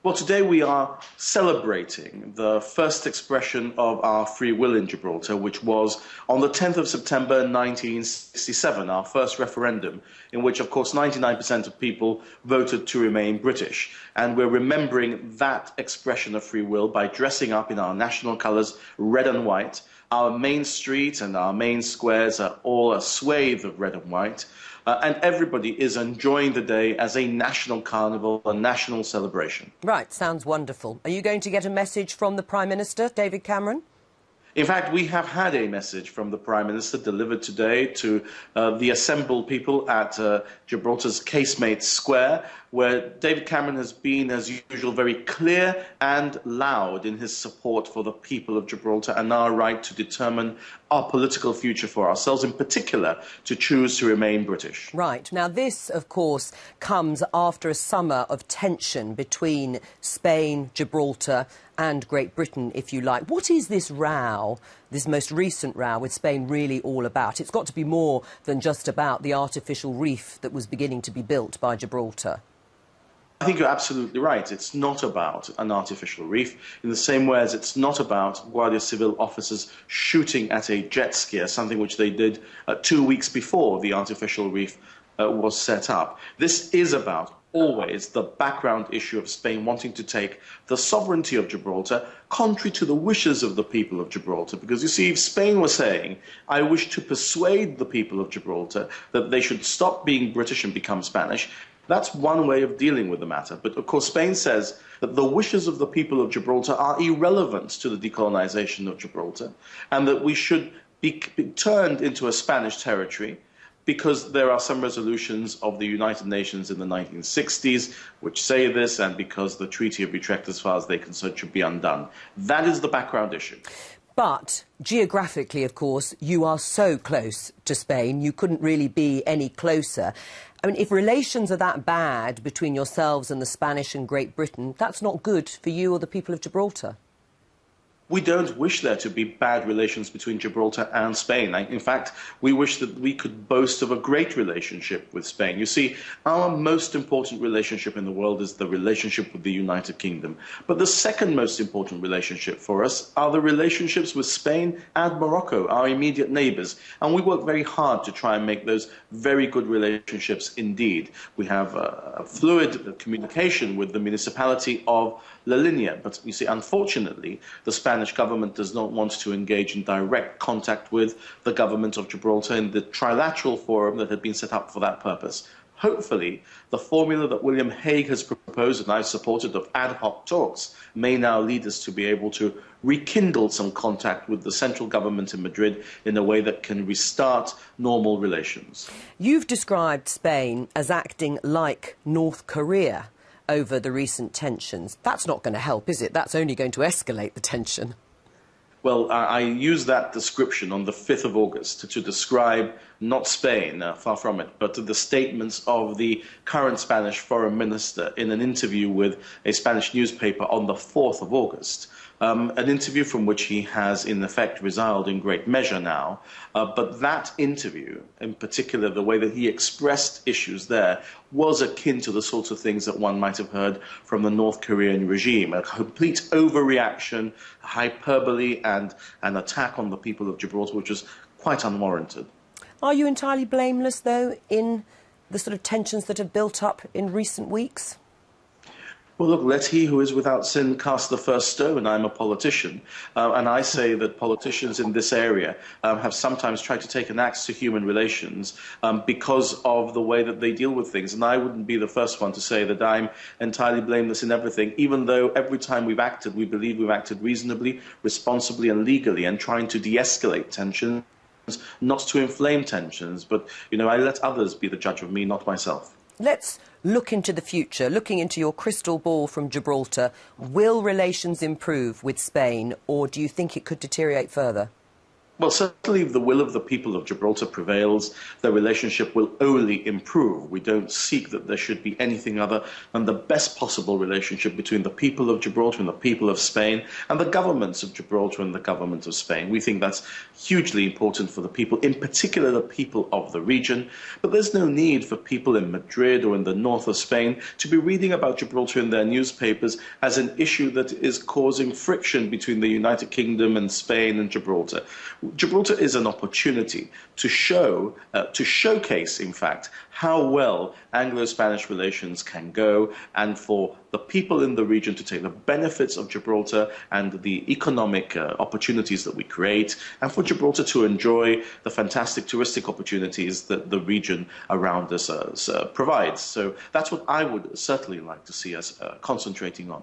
Well, today we are celebrating the first expression of our free will in Gibraltar, which was on the 10th of September 1967, our first referendum, in which, of course, 99% of people voted to remain British. And we're remembering that expression of free will by dressing up in our national colours, red and white. Our main street and our main squares are all a swathe of red and white. And everybody is enjoying the day as a national carnival, a national celebration. Right, sounds wonderful. Are you going to get a message from the Prime Minister, David Cameron? In fact, we have had a message from the Prime Minister delivered today to the assembled people at Gibraltar's Casemate Square, where David Cameron has been, as usual, very clear and loud in his support for the people of Gibraltar and our right to determine our political future for ourselves, in particular, to choose to remain British. Right. Now, this, of course, comes after a summer of tension between Spain, Gibraltar and Great Britain, if you like. What is this row, this most recent row with Spain, really all about? It's got to be more than just about the artificial reef that was beginning to be built by Gibraltar. I think you're absolutely right. It's not about an artificial reef, in the same way as it's not about Guardia Civil officers shooting at a jet skier, something which they did 2 weeks before the artificial reef was set up. This is about always the background issue of Spain wanting to take the sovereignty of Gibraltar contrary to the wishes of the people of Gibraltar. Because you see, if Spain was saying, I wish to persuade the people of Gibraltar that they should stop being British and become Spanish, that's one way of dealing with the matter. But of course, Spain says that the wishes of the people of Gibraltar are irrelevant to the decolonization of Gibraltar, and that we should be turned into a Spanish territory, because there are some resolutions of the United Nations in the 1960s which say this, and because the Treaty of Utrecht, as far as they're concerned, should be undone. That is the background issue. But geographically, of course, you are so close to Spain, you couldn't really be any closer. I mean, if relations are that bad between yourselves and the Spanish and Great Britain, that's not good for you or the people of Gibraltar. We don't wish there to be bad relations between Gibraltar and Spain. In fact, we wish that we could boast of a great relationship with Spain. You see, our most important relationship in the world is the relationship with the United Kingdom. But the second most important relationship for us are the relationships with Spain and Morocco, our immediate neighbours. And we work very hard to try and make those very good relationships indeed. We have a fluid communication with the municipality of La Linea. But you see, unfortunately, the Spanish government does not want to engage in direct contact with the government of Gibraltar in the trilateral forum that had been set up for that purpose. Hopefully, the formula that William Hague has proposed, and I've supported, of ad hoc talks, may now lead us to be able to rekindle some contact with the central government in Madrid in a way that can restart normal relations. You've described Spain as acting like North Korea over the recent tensions. That's not going to help, is it? That's only going to escalate the tension. Well, I used that description on the 5th of August to describe not Spain, far from it, but the statements of the current Spanish foreign minister in an interview with a Spanish newspaper on the 4th of August. An interview from which he has, in effect, resigned in great measure now. But that interview, in particular, the way that he expressed issues there, was akin to the sorts of things that one might have heard from the North Korean regime. A complete overreaction, hyperbole, and an attack on the people of Gibraltar, which was quite unwarranted. Are you entirely blameless, though, in the sort of tensions that have built up in recent weeks? Well, look, let he who is without sin cast the first stone. I'm a politician, and I say that politicians in this area have sometimes tried to take an axe to human relations because of the way that they deal with things. And I wouldn't be the first one to say that I'm entirely blameless in everything, even though every time we've acted, we believe we've acted reasonably, responsibly and legally, and trying to de-escalate tensions, not to inflame tensions. But, you know, I let others be the judge of me, not myself. Let's look into the future, looking into your crystal ball from Gibraltar. Will relations improve with Spain, or do you think it could deteriorate further? Well, certainly if the will of the people of Gibraltar prevails, the relationship will only improve. We don't seek that there should be anything other than the best possible relationship between the people of Gibraltar and the people of Spain and the governments of Gibraltar and the government of Spain. We think that's hugely important for the people, in particular the people of the region. But there's no need for people in Madrid or in the north of Spain to be reading about Gibraltar in their newspapers as an issue that is causing friction between the United Kingdom and Spain and Gibraltar. Gibraltar is an opportunity to showcase, in fact, how well Anglo-Spanish relations can go, and for the people in the region to take the benefits of Gibraltar and the economic opportunities that we create, and for Gibraltar to enjoy the fantastic touristic opportunities that the region around us provides. So that's what I would certainly like to see us concentrating on.